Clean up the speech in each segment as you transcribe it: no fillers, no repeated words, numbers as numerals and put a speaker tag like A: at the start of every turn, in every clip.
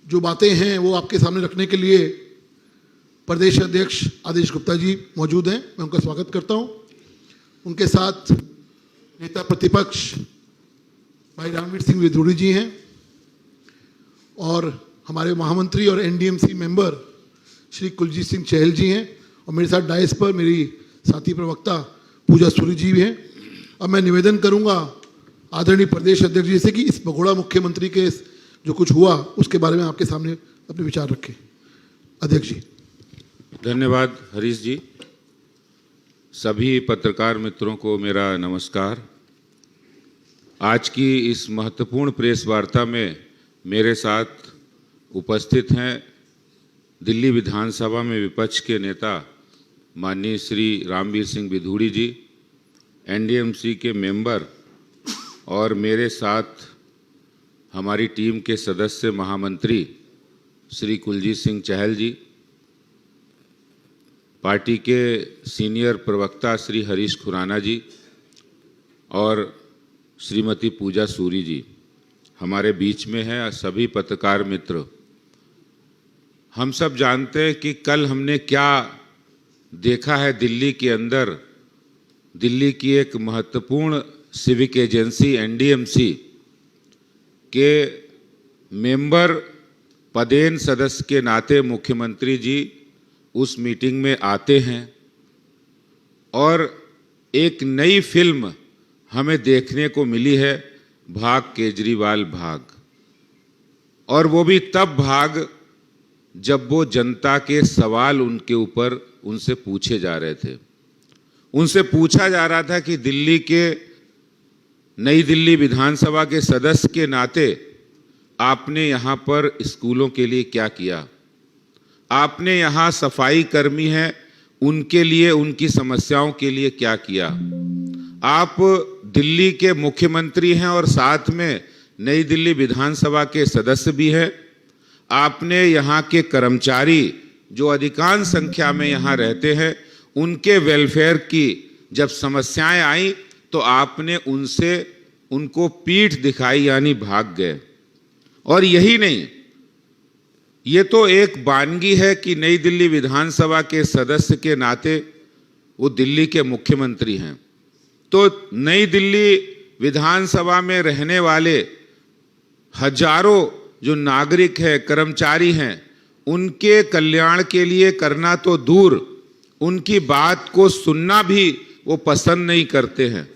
A: जो बातें हैं वो आपके सामने रखने के लिए प्रदेश अध्यक्ष आदेश गुप्ता जी मौजूद हैं। मैं उनका स्वागत करता हूं। उनके साथ नेता प्रतिपक्ष भाई रामवीर सिंह विधूड़ी जी हैं और हमारे महामंत्री और एनडीएमसी मेंबर श्री कुलजीत सिंह चहल जी हैं और मेरे साथ डायस पर मेरी साथी प्रवक्ता पूजा सूरी जी भी हैं। अब मैं निवेदन करूंगा आदरणीय प्रदेश अध्यक्ष जी से कि इस भगोड़ा मुख्यमंत्री के जो कुछ हुआ उसके बारे में आपके सामने अपने विचार रखें। अध्यक्ष जी।
B: धन्यवाद हरीश जी। सभी पत्रकार मित्रों को मेरा नमस्कार। आज की इस महत्वपूर्ण प्रेस वार्ता में मेरे साथ उपस्थित हैं दिल्ली विधानसभा में विपक्ष के नेता माननीय श्री रामवीर सिंह विधूड़ी जी, एनडीएमसी के मेंबर और मेरे साथ हमारी टीम के सदस्य महामंत्री श्री कुलजीत सिंह चहल जी, पार्टी के सीनियर प्रवक्ता श्री हरीश खुराना जी और श्रीमती पूजा सूरी जी हमारे बीच में है। सभी पत्रकार मित्र, हम सब जानते हैं कि कल हमने क्या देखा है दिल्ली के अंदर। दिल्ली की एक महत्वपूर्ण सिविक एजेंसी एनडीएमसी के मेंबर पदेन सदस्य के नाते मुख्यमंत्री जी उस मीटिंग में आते हैं और एक नई फिल्म हमें देखने को मिली है, भाग केजरीवाल भाग। और वो भी तब भाग जब वो जनता के सवाल उनके ऊपर उनसे पूछे जा रहे थे। उनसे पूछा जा रहा था कि दिल्ली के नई दिल्ली विधानसभा के सदस्य के नाते आपने यहाँ पर स्कूलों के लिए क्या किया, आपने यहाँ सफाई कर्मी हैं उनके लिए, उनकी समस्याओं के लिए क्या किया। आप दिल्ली के मुख्यमंत्री हैं और साथ में नई दिल्ली विधानसभा के सदस्य भी हैं। आपने यहाँ के कर्मचारी जो अधिकांश संख्या में यहाँ रहते हैं उनके वेलफेयर की जब समस्याएं आई तो आपने उनको पीठ दिखाई, यानी भाग गए। और यही नहीं, ये तो एक वानगी है कि नई दिल्ली विधानसभा के सदस्य के नाते वो दिल्ली के मुख्यमंत्री हैं, तो नई दिल्ली विधानसभा में रहने वाले हजारों जो नागरिक हैं, कर्मचारी हैं, उनके कल्याण के लिए करना तो दूर, उनकी बात को सुनना भी वो पसंद नहीं करते हैं।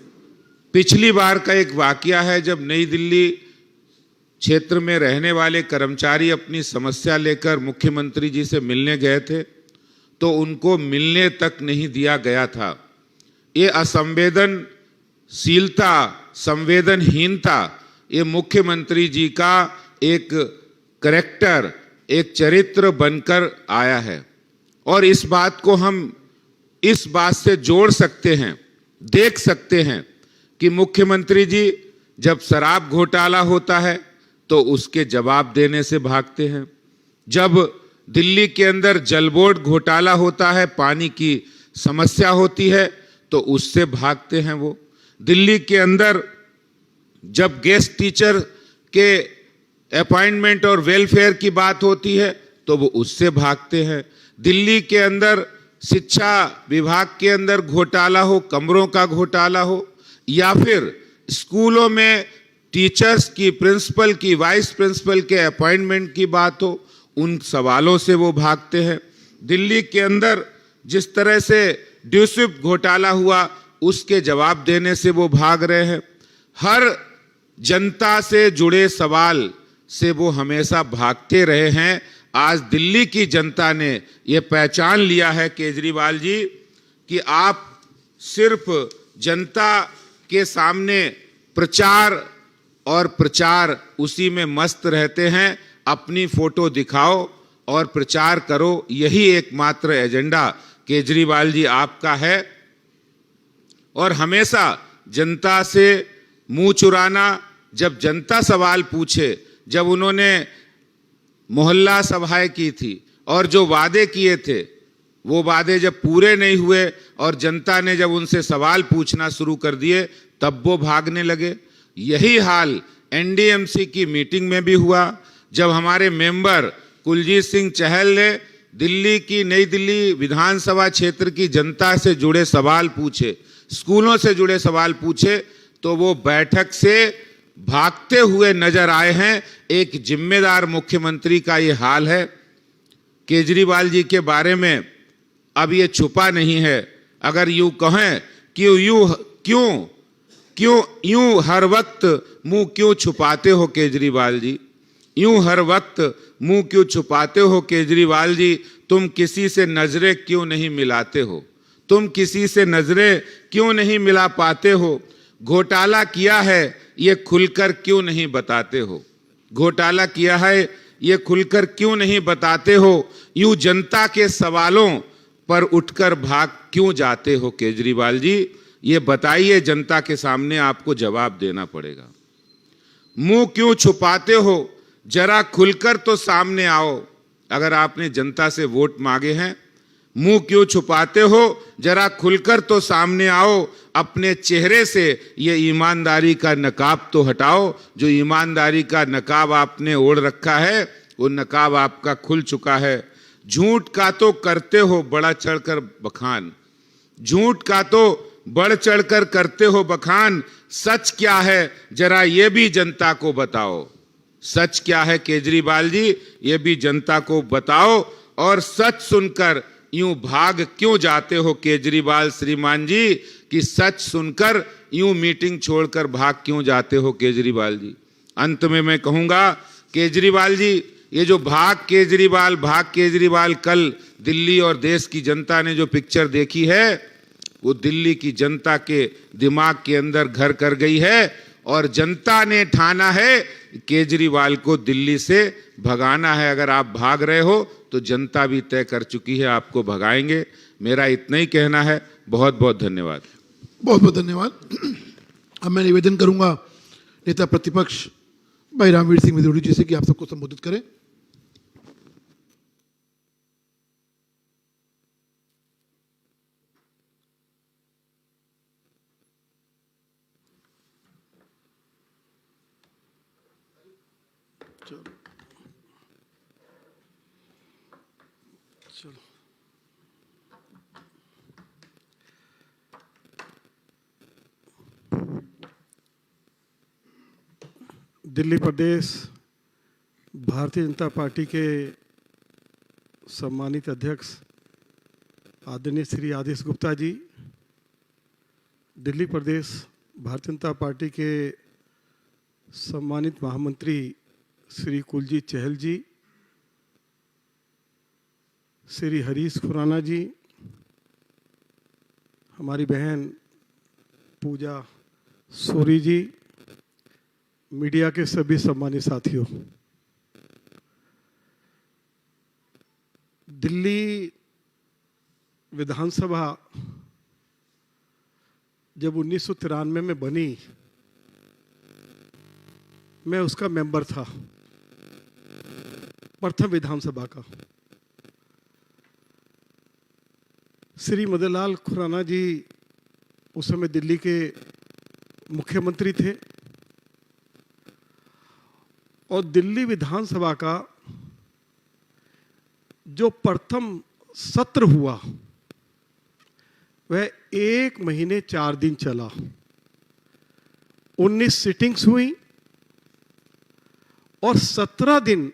B: पिछली बार का एक वाकया है जब नई दिल्ली क्षेत्र में रहने वाले कर्मचारी अपनी समस्या लेकर मुख्यमंत्री जी से मिलने गए थे तो उनको मिलने तक नहीं दिया गया था। ये असंवेदनशीलता, संवेदनहीनता, ये मुख्यमंत्री जी का एक करैक्टर, एक चरित्र बनकर आया है। और इस बात को हम इस बात से जोड़ सकते हैं, देख सकते हैं कि मुख्यमंत्री जी जब शराब घोटाला होता है तो उसके जवाब देने से भागते हैं, जब दिल्ली के अंदर जल बोर्ड घोटाला होता है, पानी की समस्या होती है तो उससे भागते हैं वो, दिल्ली के अंदर जब गेस्ट टीचर के अपॉइंटमेंट और वेलफेयर की बात होती है तो वो उससे भागते हैं, दिल्ली के अंदर शिक्षा विभाग के अंदर घोटाला हो, कमरों का घोटाला हो, या फिर स्कूलों में टीचर्स की, प्रिंसिपल की, वाइस प्रिंसिपल के अपॉइंटमेंट की बात हो, उन सवालों से वो भागते हैं। दिल्ली के अंदर जिस तरह से ड्यूसिप घोटाला हुआ उसके जवाब देने से वो भाग रहे हैं। हर जनता से जुड़े सवाल से वो हमेशा भागते रहे हैं। आज दिल्ली की जनता ने ये पहचान लिया है केजरीवाल जी कि आप सिर्फ जनता के सामने प्रचार और प्रचार उसी में मस्त रहते हैं। अपनी फोटो दिखाओ और प्रचार करो, यही एकमात्र एजेंडा केजरीवाल जी आपका है। और हमेशा जनता से मुंह चुराना, जब जनता सवाल पूछे, जब उन्होंने मोहल्ला सभाएं की थी और जो वादे किए थे वो वादे जब पूरे नहीं हुए और जनता ने जब उनसे सवाल पूछना शुरू कर दिए तब वो भागने लगे। यही हाल एनडीएमसी की मीटिंग में भी हुआ, जब हमारे मेंबर कुलजीत सिंह चहल ने दिल्ली की नई दिल्ली विधानसभा क्षेत्र की जनता से जुड़े सवाल पूछे, स्कूलों से जुड़े सवाल पूछे, तो वो बैठक से भागते हुए नजर आए हैं। एक जिम्मेदार मुख्यमंत्री का ये हाल है। केजरीवाल जी के बारे में अब ये छुपा नहीं है। अगर यूं कहें कि यूं हर वक्त मुंह क्यों छुपाते हो केजरीवाल जी, यूं हर वक्त मुंह क्यों छुपाते हो केजरीवाल जी, तुम किसी से नजरें क्यों नहीं मिलाते हो, तुम किसी से नजरें क्यों नहीं मिला पाते हो, घोटाला किया है ये खुलकर क्यों नहीं बताते हो, घोटाला किया है ये खुलकर क्यों नहीं बताते हो, यूं जनता के सवालों पर उठकर भाग क्यों जाते हो केजरीवाल जी, ये बताइए, जनता के सामने आपको जवाब देना पड़ेगा। मुंह क्यों छुपाते हो, जरा खुलकर तो सामने आओ। अगर आपने जनता से वोट मांगे हैं, मुंह क्यों छुपाते हो, जरा खुलकर तो सामने आओ। अपने चेहरे से ये ईमानदारी का नकाब तो हटाओ। जो ईमानदारी का नकाब आपने ओढ़ रखा है, वो नकाब आपका खुल चुका है। झूठ का तो करते हो बड़ा चढ़कर बखान, झूठ का तो बढ़ चढ़कर करते हो बखान, सच क्या है जरा ये भी जनता को बताओ। सच क्या है केजरीवाल जी, ये भी जनता को बताओ। और सच सुनकर यूं भाग क्यों जाते हो केजरीवाल श्रीमान जी, कि सच सुनकर यूं मीटिंग छोड़कर भाग क्यों जाते हो केजरीवाल जी। अंत में मैं कहूंगा केजरीवाल जी, ये जो भाग केजरीवाल कल दिल्ली और देश की जनता ने जो पिक्चर देखी है, वो दिल्ली की जनता के दिमाग के अंदर घर कर गई है। और जनता ने ठाना है केजरीवाल को दिल्ली से भगाना है। अगर आप भाग रहे हो तो जनता भी तय कर चुकी है आपको भगाएंगे। मेरा इतना ही कहना है। बहुत बहुत धन्यवाद।
A: बहुत बहुत धन्यवाद। अब मैं निवेदन करूंगा नेता प्रतिपक्ष भाई रामवीर सिंह विदुड़ी जी से कि आप सबको संबोधित करें।
C: दिल्ली प्रदेश भारतीय जनता पार्टी के सम्मानित अध्यक्ष आदरणीय श्री आदेश गुप्ता जी, दिल्ली प्रदेश भारतीय जनता पार्टी के सम्मानित महामंत्री श्री कुलजीत चहल जी, श्री हरीश खुराना जी, हमारी बहन पूजा सूरी जी, मीडिया के सभी सम्मानित साथियों, दिल्ली विधानसभा जब 1993 में बनी, मैं उसका मेंबर था, प्रथम विधानसभा का। श्री मदन लाल खुराना जी उस समय दिल्ली के मुख्यमंत्री थे और दिल्ली विधानसभा का जो प्रथम सत्र हुआ वह 1 महीने 4 दिन चला। 19 सिटिंग्स हुई और 17 दिन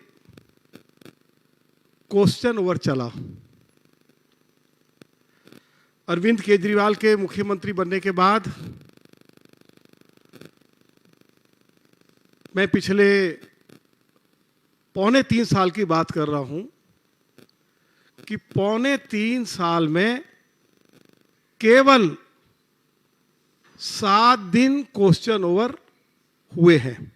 C: क्वेश्चन ओवर चला। अरविंद केजरीवाल के मुख्यमंत्री बनने के बाद मैं पिछले 3.25 साल की बात कर रहा हूं कि 3.25 साल में केवल 7 दिन क्वेश्चन ओवर हुए हैं।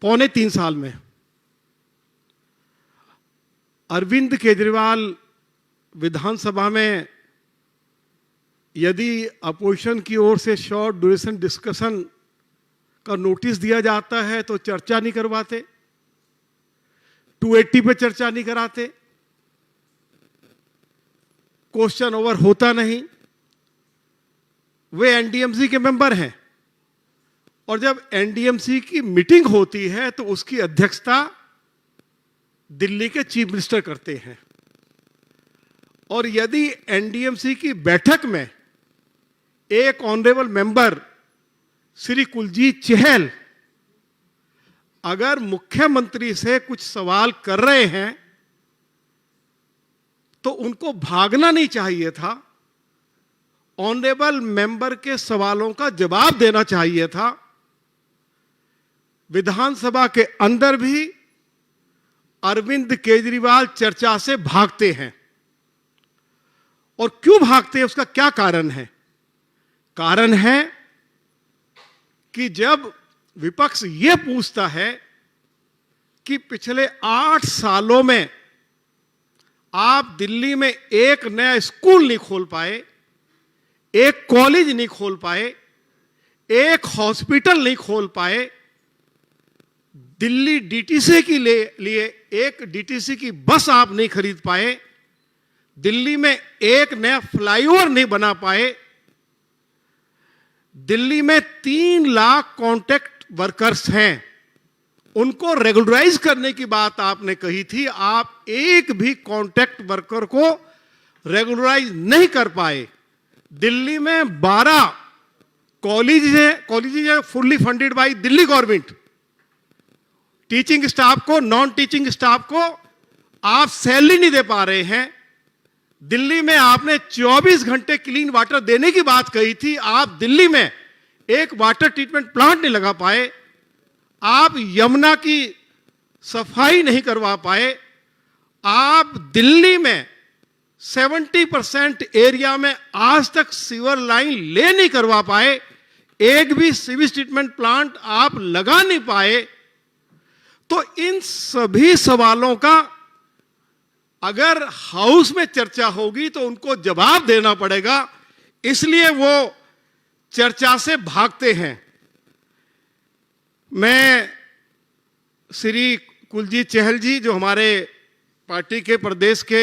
C: पौने 3 साल में अरविंद केजरीवाल विधानसभा में यदि अपोजिशन की ओर से शॉर्ट ड्यूरेशन डिस्कशन का नोटिस दिया जाता है तो चर्चा नहीं करवाते, 280 पे चर्चा नहीं कराते, क्वेश्चन ओवर होता नहीं। वे एनडीएमसी के मेंबर हैं और जब एनडीएमसी की मीटिंग होती है तो उसकी अध्यक्षता दिल्ली के चीफ मिनिस्टर करते हैं। और यदि एनडीएमसी की बैठक में एक ऑनरेबल मेंबर श्री कुलजीत चहल अगर मुख्यमंत्री से कुछ सवाल कर रहे हैं तो उनको भागना नहीं चाहिए था, ऑनरेबल मेंबर के सवालों का जवाब देना चाहिए था। विधानसभा के अंदर भी अरविंद केजरीवाल चर्चा से भागते हैं। और क्यों भागते हैं, उसका क्या कारण है? कारण है कि जब विपक्ष यह पूछता है कि पिछले 8 सालों में आप दिल्ली में एक नया स्कूल नहीं खोल पाए, एक कॉलेज नहीं खोल पाए, एक हॉस्पिटल नहीं खोल पाए, दिल्ली डीटीसी के लिए एक डीटीसी की बस आप नहीं खरीद पाए, दिल्ली में एक नया फ्लाईओवर नहीं बना पाए, दिल्ली में 3 लाख कॉन्ट्रैक्ट वर्कर्स हैं, उनको रेगुलराइज करने की बात आपने कही थी, आप एक भी कॉन्ट्रैक्ट वर्कर को रेगुलराइज नहीं कर पाए। दिल्ली में 12 कॉलेज है fully funded by Delhi government. Teaching staff को, नॉन टीचिंग स्टाफ को आप सैलरी नहीं दे पा रहे हैं। दिल्ली में आपने 24 घंटे क्लीन वाटर देने की बात कही थी, आप दिल्ली में एक वाटर ट्रीटमेंट प्लांट नहीं लगा पाए, आप यमुना की सफाई नहीं करवा पाए, आप दिल्ली में 70% एरिया में आज तक सीवर लाइन ले नहीं करवा पाए, एक भी सीवेज ट्रीटमेंट प्लांट आप लगा नहीं पाए। तो इन सभी सवालों का अगर हाउस में चर्चा होगी तो उनको जवाब देना पड़ेगा, इसलिए वो चर्चा से भागते हैं। मैं श्री कुलजीत चहल जी, जो हमारे पार्टी के प्रदेश के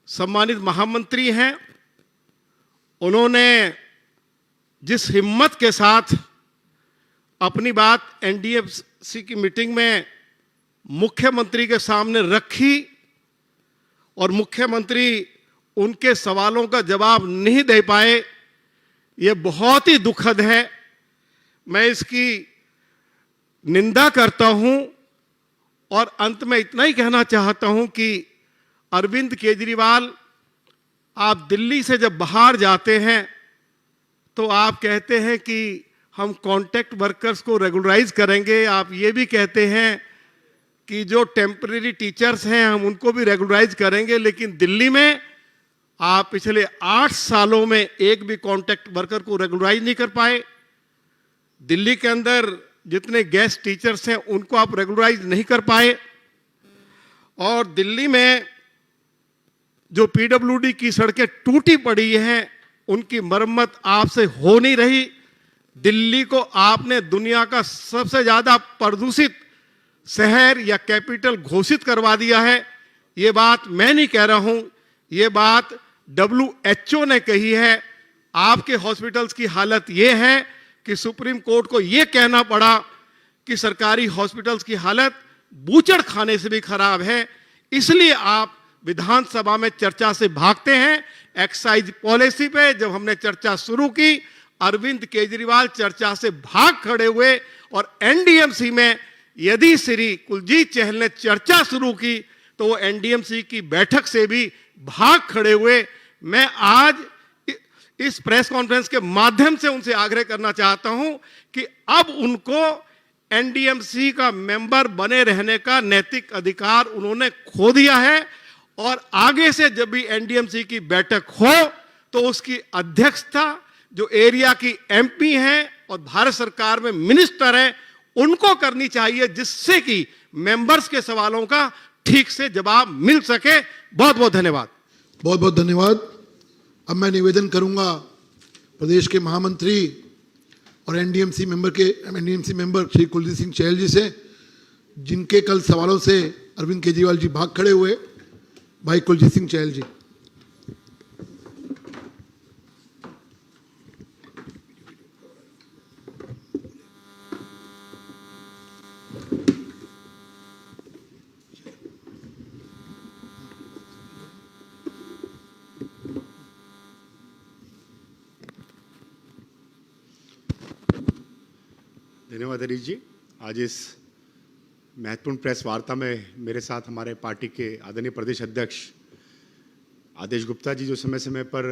C: सम्मानित महामंत्री हैं, उन्होंने जिस हिम्मत के साथ अपनी बात एनडीएमसी की मीटिंग में मुख्यमंत्री के सामने रखी और मुख्यमंत्री उनके सवालों का जवाब नहीं दे पाए, ये बहुत ही दुखद है। मैं इसकी निंदा करता हूं और अंत में इतना ही कहना चाहता हूं कि अरविंद केजरीवाल, आप दिल्ली से जब बाहर जाते हैं तो आप कहते हैं कि हम कॉन्ट्रैक्ट वर्कर्स को रेगुलराइज करेंगे, आप ये भी कहते हैं कि जो टेम्परेरी टीचर्स हैं हम उनको भी रेगुलराइज करेंगे, लेकिन दिल्ली में आप पिछले 8 सालों में एक भी कॉन्ट्रैक्ट वर्कर को रेगुलराइज नहीं कर पाए। दिल्ली के अंदर जितने गेस्ट टीचर्स हैं उनको आप रेगुलराइज नहीं कर पाए, और दिल्ली में जो पीडब्ल्यूडी की सड़कें टूटी पड़ी हैं उनकी मरम्मत आपसे हो नहीं रही। दिल्ली को आपने दुनिया का सबसे ज्यादा प्रदूषित शहर या कैपिटल घोषित करवा दिया है। ये बात मैं नहीं कह रहा हूं, ये बात WHO ने कही है। आपके हॉस्पिटल्स की हालत ये है कि सुप्रीम कोर्ट को ये कहना पड़ा कि सरकारी हॉस्पिटल्स की हालत बूचड़ खाने से भी खराब है, इसलिए आप विधानसभा में चर्चा से भागते हैं। एक्साइज पॉलिसी पे जब हमने चर्चा शुरू की, अरविंद केजरीवाल चर्चा से भाग खड़े हुए, और एनडीएमसी में यदि श्री कुलजीत चहल ने चर्चा शुरू की तो वो एनडीएमसी की बैठक से भी भाग खड़े हुए। मैं आज इस प्रेस कॉन्फ्रेंस के माध्यम से उनसे आग्रह करना चाहता हूं कि अब उनको एनडीएमसी का मेंबर बने रहने का नैतिक अधिकार उन्होंने खो दिया है, और आगे से जब भी एनडीएमसी की बैठक हो तो उसकी अध्यक्षता जो एरिया की एमपी हैं और भारत सरकार में मिनिस्टर हैं उनको करनी चाहिए, जिससे कि मेंबर्स के सवालों का ठीक से जवाब मिल सके। बहुत बहुत धन्यवाद।
A: बहुत बहुत धन्यवाद। अब मैं निवेदन करूंगा प्रदेश के महामंत्री और एनडीएमसी मेंबर श्री कुलजीत सिंह चहल जी से, जिनके कल सवालों से अरविंद केजरीवाल जी भाग खड़े हुए। भाई कुलजीत सिंह चहल जी।
D: धन्यवाद हरीश जी। आज इस महत्वपूर्ण प्रेस वार्ता में मेरे साथ हमारे पार्टी के आदरणीय प्रदेश अध्यक्ष आदेश गुप्ता जी, जो समय समय पर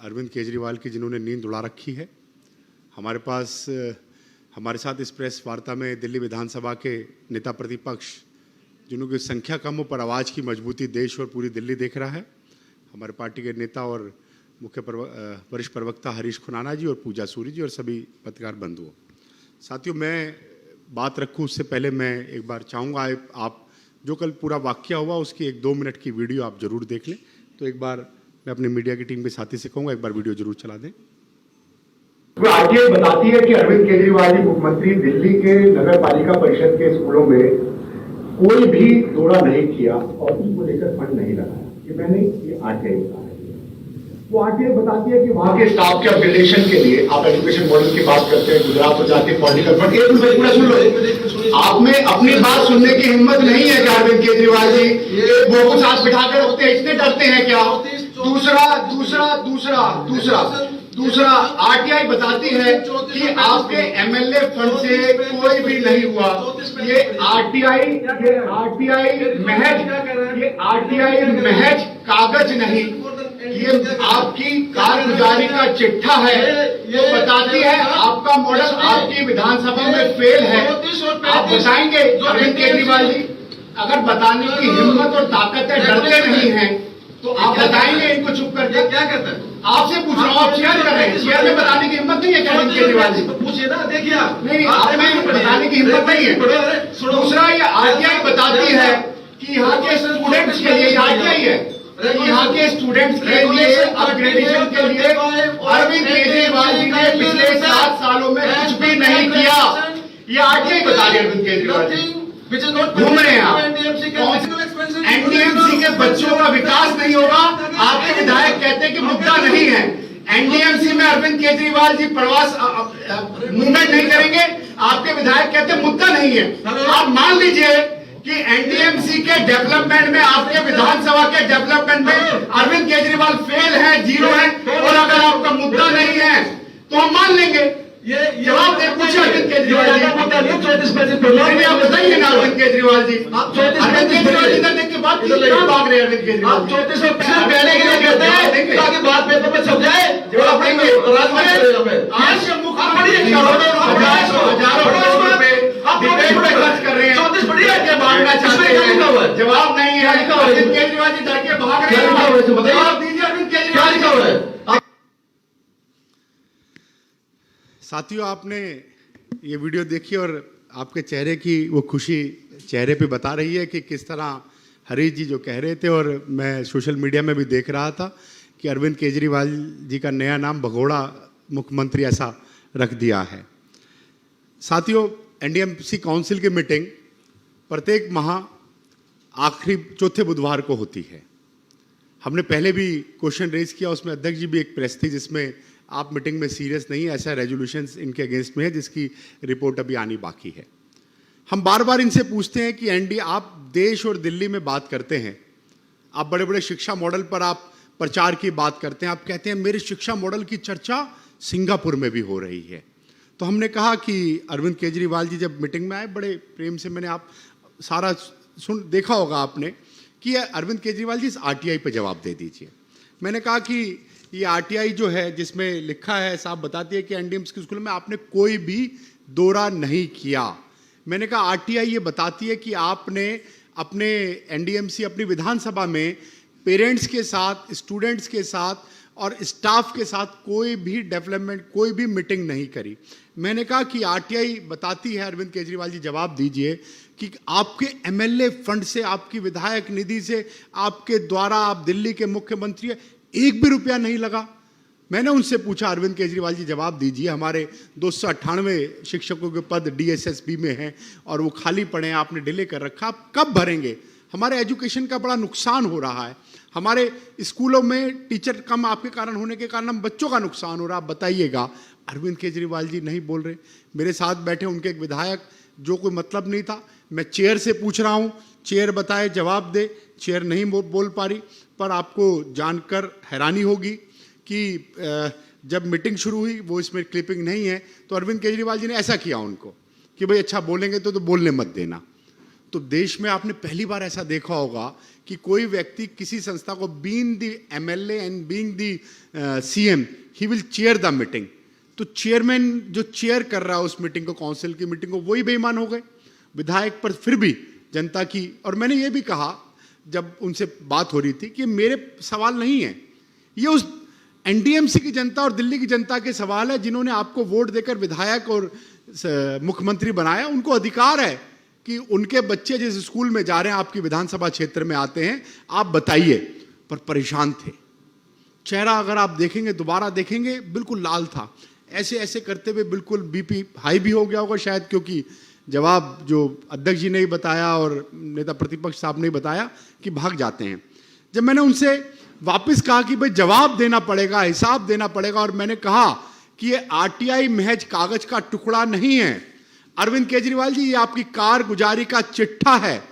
D: अरविंद केजरीवाल की जिन्होंने नींद उड़ा रखी है। हमारे साथ इस प्रेस वार्ता में दिल्ली विधानसभा के नेता प्रतिपक्ष, जिनकी संख्या कम हो पर आवाज़ की मजबूती देश और पूरी दिल्ली देख रहा है, हमारे पार्टी के नेता और मुख्य वरिष्ठ प्रवक्ता हरीश खुराना जी और पूजा सूरी जी और सभी पत्रकार बंधुओं। साथियों, मैं बात रखूं उससे पहले मैं एक बार चाहूँगा आप जो कल पूरा वाकया हुआ उसकी 1-2 मिनट की वीडियो आप जरूर देख लें। तो एक बार मैं अपनी मीडिया की टीम के साथी से कहूँगा एक बार वीडियो जरूर चला दें।
E: तो आरटीआई बताती है कि अरविंद केजरीवाल जी मुख्यमंत्री दिल्ली के नगर पालिका परिषद के स्कूलों में कोई भी दौरा नहीं किया और उनको लेकर फंड नहीं लगाया। ये मैंने ये आरटीआई बता रही है। वो आरटीआई बताती है कि वहां के स्टाफ के अपग्रेडेशन के लिए आप एजुकेशन मॉडल की बात करते हैं, गुजरात हो जाते पॉलिटिकल फंड। एक मिनट पूरा सुन लो, आप में अपनी बात सुनने की हिम्मत नहीं है क्या अरविंद केजरीवाल जी? वो को साथ बिठाकर रखते हैं, इतने डरते हैं क्या? दूसरा आरटीआई बताती है कि आपके एमएलए फंड से कोई भी नहीं हुआ। ये आरटीआई महज कागज नहीं, ये आपकी कारगुजारी का चिट्ठा है। ये बताती है आपका मॉडल आपकी विधानसभा में फेल है। आप बताएंगे अरविंद केजरीवाल जी? अगर बताने की हिम्मत और ताकत है, डरते नहीं हैं, तो आप बताएंगे इनको चुप करके? क्या कहता है? आपसे पूछ रहा हूँ, आप शेयर कर रहे हैं, शेयर में बताने की हिम्मत नहीं है क्या अरविंद केजरीवाल जी? पूछिए ना, देखिए नहीं, आप में बताने की हिम्मत नहीं है। दूसरा, ये आरटीआई बताती है कि यहाँ के स्टूडेंट्स के लिए, आरटीआई है, यहाँ के स्टूडेंट्स के लिए अपग्रेडेशन के लिए अरविंद केजरीवाल जी ने पिछले 7 सालों में कुछ भी नहीं किया। ये आरटीआई बता रही है अरविंद केजरीवाल जी। घूम रहे हैं आप, एनडीएमसी के बच्चों का विकास नहीं होगा। आपके विधायक कहते हैं कि मुद्दा नहीं है। एनडीएमसी में अरविंद केजरीवाल जी प्रवास मूवमेंट नहीं करेंगे। आपके विधायक कहते हैं मुद्दा नहीं है। आप मान लीजिए कि एनडीएमसी के डेवलपमेंट में, आपके विधानसभा के डेवलपमेंट में अरविंद केजरीवाल फेल है, 0 है, और अगर आपका मुद्दा नहीं है तो हम मान लेंगे। ये जवाब दे, पूछे अरविंद केजरीवाल जी। आप बताइए ना अरविंद केजरीवाल जी, अरविंद केजरीवाल जी देख के बात कहाँ भाग रहे हैं अरविंद केजरीवाल? आप 3400 कहने के लिए कहते हैं ताकि बात पेपर पे छप जाए। जवाब देंगे। आज मुख्यमंत्री हजारों करोड़ रुपए डिबेट में खर्च कर रहे हैं, 34 बढ़िया के भागना चाहते हैं। जवाब नहीं है। अरविंद केजरीवाल जी डर के भाग रहे हैं। जवाब दीजिए अरविंद केजरीवाल जी।
D: साथियों, आपने ये वीडियो देखी और आपके चेहरे की वो खुशी चेहरे पे बता रही है कि किस तरह हरीश जी जो कह रहे थे, और मैं सोशल मीडिया में भी देख रहा था कि अरविंद केजरीवाल जी का नया नाम भगोड़ा मुख्यमंत्री ऐसा रख दिया है। साथियों, एनडीएमसी काउंसिल की मीटिंग प्रत्येक माह आखिरी चौथे बुधवार को होती है। हमने पहले भी क्वेश्चन रेज किया, उसमें अध्यक्ष जी भी एक प्रेस थी जिसमें आप मीटिंग में सीरियस नहीं, ऐसा रेजोल्यूशंस इनके अगेंस्ट में है जिसकी रिपोर्ट अभी आनी बाकी है। हम बार बार इनसे पूछते हैं कि आप देश और दिल्ली में बात करते हैं, आप बड़े बड़े शिक्षा मॉडल पर आप प्रचार की बात करते हैं, आप कहते हैं मेरे शिक्षा मॉडल की चर्चा सिंगापुर में भी हो रही है। तो हमने कहा कि अरविंद केजरीवाल जी जब मीटिंग में आए, बड़े प्रेम से मैंने आप सारा देखा होगा आपने कि अरविंद केजरीवाल जी इस आरटीआई पर जवाब दे दीजिए। मैंने कहा कि ये आरटीआई जो है जिसमें लिखा है, साहब बताती है कि एनडीएमसी के स्कूल में आपने कोई भी दौरा नहीं किया। मैंने कहा आरटीआई ये बताती है कि आपने अपने एनडीएमसी अपनी विधानसभा में पेरेंट्स के साथ, स्टूडेंट्स के साथ और स्टाफ के साथ कोई भी डेवलपमेंट, कोई भी मीटिंग नहीं करी। मैंने कहा कि आरटीआई बताती है, अरविंद केजरीवाल जी जवाब दीजिए कि आपके एमएलए फंड से, आपकी विधायक निधि से, आपके द्वारा, आप दिल्ली के मुख्यमंत्री, 1 भी रुपया नहीं लगा। मैंने उनसे पूछा, अरविंद केजरीवाल जी जवाब दीजिए, हमारे 298 शिक्षकों के पद डीएसएसबी में हैं और वो खाली पड़े हैं, आपने डिले कर रखा, आप कब भरेंगे? हमारे एजुकेशन का बड़ा नुकसान हो रहा है, हमारे स्कूलों में टीचर कम आपके कारण होने के कारण हम बच्चों का नुकसान हो रहा है, आप बताइएगा। अरविंद केजरीवाल जी नहीं बोल रहे। मेरे साथ बैठे उनके एक विधायक, जो कोई मतलब नहीं था, मैं चेयर से पूछ रहा हूँ, चेयर बताए जवाब दे, चेयर नहीं बोल पा रही। पर आपको जानकर हैरानी होगी कि जब मीटिंग शुरू हुई, वो इसमें क्लिपिंग नहीं है, तो अरविंद केजरीवाल जी ने ऐसा किया उनको। कि भाई अच्छा बोलेंगे तो बोलने मत देना। तो देश में आपने पहली बार ऐसा देखा होगा कि कोई व्यक्ति किसी संस्था को being the MLA and being the CM he will chair the meeting. तो चेयरमैन जो चेयर कर रहा है उस मीटिंग को, काउंसिल की मीटिंग को, वही बेईमान हो गए विधायक पर। फिर भी जनता की, और मैंने ये भी कहा जब उनसे बात हो रही थी कि मेरे सवाल नहीं है, ये उस एनडीएमसी की जनता और दिल्ली की जनता के सवाल है जिन्होंने आपको वोट देकर विधायक और मुख्यमंत्री बनाया। उनको अधिकार है कि उनके बच्चे जिस स्कूल में जा रहे हैं, आपकी विधानसभा क्षेत्र में आते हैं, आप बताइए। पर परेशान थे, चेहरा अगर आप देखेंगे, दोबारा देखेंगे, बिल्कुल लाल था। ऐसे ऐसे करते हुए बिल्कुल बीपी हाई भी हो गया होगा शायद, क्योंकि जवाब जो अध्यक्ष जी ने ही बताया और नेता प्रतिपक्ष साहब ने ही बताया कि भाग जाते हैं। जब मैंने उनसे वापस कहा कि भाई जवाब देना पड़ेगा, हिसाब देना पड़ेगा, और मैंने कहा कि ये आरटीआई महज कागज का टुकड़ा नहीं है अरविंद केजरीवाल जी, ये आपकी कारगुजारी का चिट्ठा है।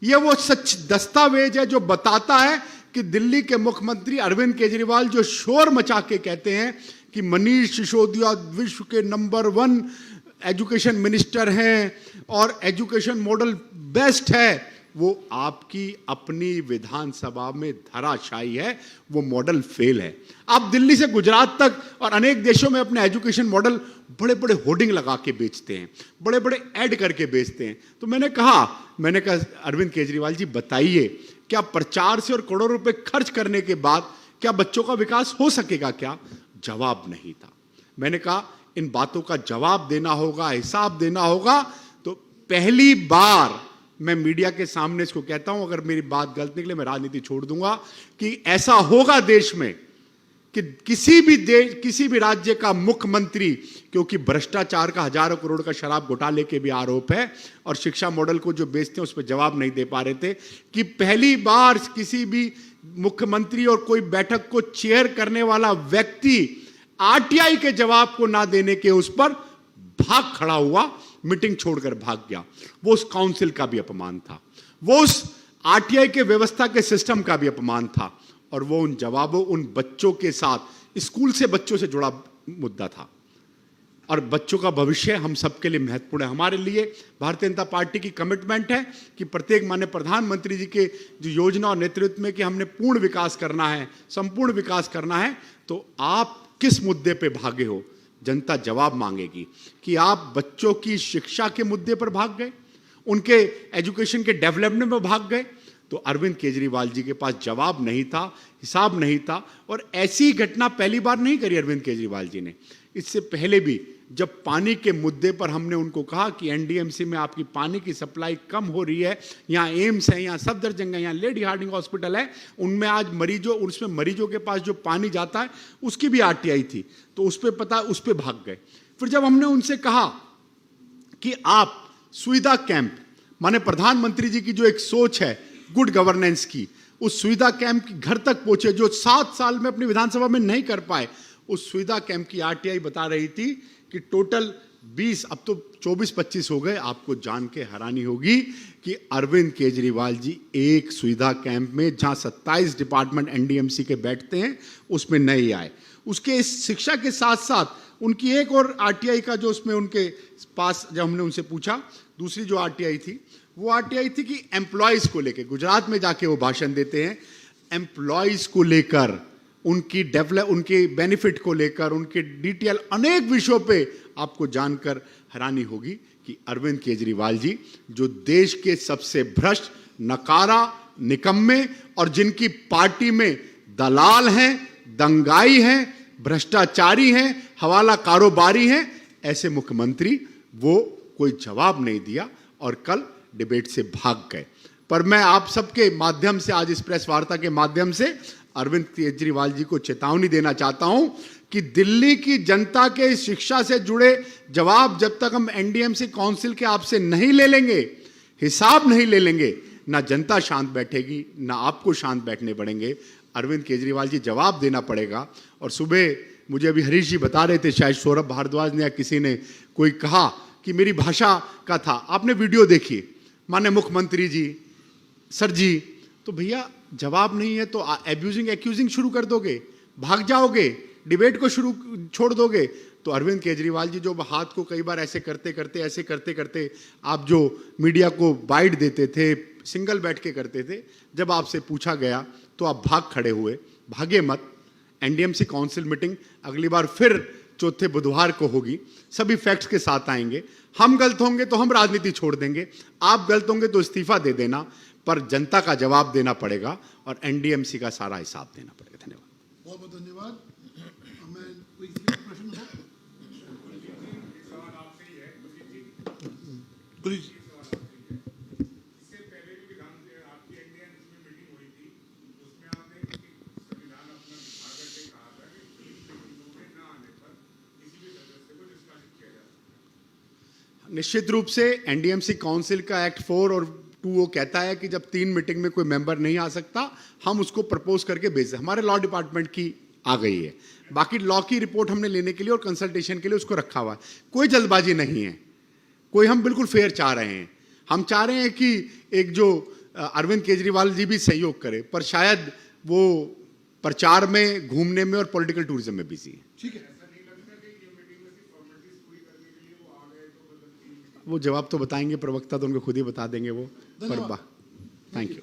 D: ये वो सच दस्तावेज है जो बताता है कि दिल्ली के मुख्यमंत्री अरविंद केजरीवाल जो शोर मचा के कहते हैं कि मनीष सिसोदिया विश्व के नंबर 1 एजुकेशन मिनिस्टर हैं और एजुकेशन मॉडल बेस्ट है, वो आपकी अपनी विधानसभा में धराशायी है, वो मॉडल फेल है। आप दिल्ली से गुजरात तक और अनेक देशों में अपने एजुकेशन मॉडल बड़े बड़े होर्डिंग लगा के बेचते हैं, बड़े बड़े ऐड करके बेचते हैं। तो मैंने कहा अरविंद केजरीवाल जी बताइए, क्या प्रचार से और करोड़ों रुपए खर्च करने के बाद क्या बच्चों का विकास हो सकेगा क्या? जवाब नहीं था। मैंने कहा इन बातों का जवाब देना होगा, हिसाब देना होगा। तो पहली बार मैं मीडिया के सामने इसको कहता हूं, अगर मेरी बात गलत निकले मैं राजनीति छोड़ दूंगा, कि ऐसा होगा देश में कि किसी भी राज्य का मुख्यमंत्री, क्योंकि भ्रष्टाचार का हजारों करोड़ का शराब घोटाले के भी आरोप है और शिक्षा मॉडल को जो बेचते हैं उस पर जवाब नहीं दे पा रहे थे, कि पहली बार किसी भी मुख्यमंत्री और कोई बैठक को चेयर करने वाला व्यक्ति आरटीआई के जवाब को ना देने के उस पर भाग खड़ा हुआ, मीटिंग छोड़कर भाग गया। वो उस काउंसिल का भी अपमान था, वो उस आरटीआई के व्यवस्था के सिस्टम का भी अपमान था, और वो उन जवाबों, उन बच्चों के साथ, स्कूल से बच्चों से जुड़ा मुद्दा था। और बच्चों का भविष्य हम सबके लिए महत्वपूर्ण है। हमारे लिए भारतीय जनता पार्टी की कमिटमेंट है कि प्रत्येक माननीय प्रधानमंत्री जी के जो योजना और नेतृत्व में कि हमने पूर्ण विकास करना है, संपूर्ण विकास करना है, तो आप किस मुद्दे पे भागे हो, जनता जवाब मांगेगी। कि आप बच्चों की शिक्षा के मुद्दे पर भाग गए, उनके एजुकेशन के डेवलपमेंट में भाग गए, तो अरविंद केजरीवाल जी के पास जवाब नहीं था, हिसाब नहीं था। और ऐसी घटना पहली बार नहीं करी अरविंद केजरीवाल जी ने। इससे पहले भी जब पानी के मुद्दे पर हमने उनको कहा कि एनडीएमसी में आपकी पानी की सप्लाई कम हो रही है, यहाँ एम्स है, यहाँ सफदरजंग है, यहाँ लेडी हार्डिंग हॉस्पिटल है, उनमें आज मरीजों के पास जो पानी जाता है उसकी भी आरटीआई थी, तो उस पर भाग गए। फिर जब हमने उनसे कहा कि आप सुविधा कैंप, माने प्रधानमंत्री जी की जो एक सोच है गुड गवर्नेंस की, उस सुविधा कैंप की घर तक पहुंचे, जो 7 साल में अपनी विधानसभा में नहीं कर पाए, उस सुविधा कैंप की आरटीआई बता रही थी कि टोटल 20, अब तो 24-25 हो गए। आपको जान के हैरानी होगी कि अरविंद केजरीवाल जी एक सुविधा कैंप में जहां 27 डिपार्टमेंट एनडीएमसी के बैठते हैं उसमें नहीं आए। उसके इस शिक्षा के साथ साथ उनकी एक और आरटीआई का जो उसमें उनके पास, जब हमने उनसे पूछा, दूसरी जो आरटीआई थी वो आरटीआई थी कि एम्प्लॉयज को लेकर, गुजरात में जाके वो भाषण देते हैं, एम्प्लॉयज को लेकर, उनके बेनिफिट को लेकर, उनके डिटेल अनेक विषयों पे आपको जानकर हैरानी होगी कि अरविंद केजरीवाल जी जो देश के सबसे भ्रष्ट, नकारा, निकम्मे और जिनकी पार्टी में दलाल हैं, दंगाई हैं, भ्रष्टाचारी हैं, हवाला कारोबारी हैं, ऐसे मुख्यमंत्री, वो कोई जवाब नहीं दिया और कल डिबेट से भाग गए। पर मैं आप सबके माध्यम से, आज इस प्रेस वार्ता के माध्यम से अरविंद केजरीवाल जी को चेतावनी देना चाहता हूं कि दिल्ली की जनता के शिक्षा से जुड़े जवाब जब तक हम एनडीएमसी काउंसिल के आपसे नहीं ले लेंगे, हिसाब नहीं ले लेंगे, ना जनता शांत बैठेगी, ना आपको शांत बैठने पड़ेंगे। अरविंद केजरीवाल जी जवाब देना पड़ेगा। और सुबह मुझे अभी हरीश जी बता रहे थे, शायद सौरभ भारद्वाज ने या किसी ने कोई कहा कि मेरी भाषा का था। आपने वीडियो देखी, माननीय मुख्यमंत्री जी, सर जी, तो भैया जवाब नहीं है तो एक्यूजिंग शुरू कर दोगे, भाग जाओगे, डिबेट को शुरू छोड़ दोगे तो अरविंद केजरीवाल जी जो हाथ को कई बार ऐसे करते करते आप जो मीडिया को बाइट देते थे, सिंगल बैठ के करते थे, जब आपसे पूछा गया तो आप भाग खड़े हुए। भागे मत। एनडीएमसी काउंसिल मीटिंग अगली बार फिर चौथे बुधवार को होगी, सभी फैक्ट्स के साथ आएंगे। हम गलत होंगे तो हम राजनीति छोड़ देंगे, आप गलत होंगे तो इस्तीफा दे देना, पर जनता का जवाब देना पड़ेगा और एनडीएमसी का सारा हिसाब देना पड़ेगा। धन्यवाद।
A: बहुत बहुत धन्यवाद। मैं कोई प्रश्न हो? कुलजीत जी।
D: निश्चित रूप से एनडीएमसी काउंसिल का एक्ट 4 और 2 वो कहता है कि जब 3 मीटिंग में कोई मेंबर नहीं आ सकता, हम उसको प्रपोज करके भेज दें। हमारे लॉ डिपार्टमेंट की आ गई है, बाकी लॉ की रिपोर्ट हमने लेने के लिए और कंसल्टेशन के लिए उसको रखा हुआ है। कोई जल्दबाजी नहीं है, कोई, हम बिल्कुल फेयर चाह रहे हैं। हम चाह रहे हैं कि एक जो अरविंद केजरीवाल जी भी सहयोग करे, पर शायद वो प्रचार में, घूमने में और पॉलिटिकल टूरिज्म में बिजी है।
A: ठीक है,
D: वो जवाब तो बताएंगे प्रवक्ता, तो उनको खुद ही बता देंगे वो। पर
A: धन्यवाद।
D: Thank you.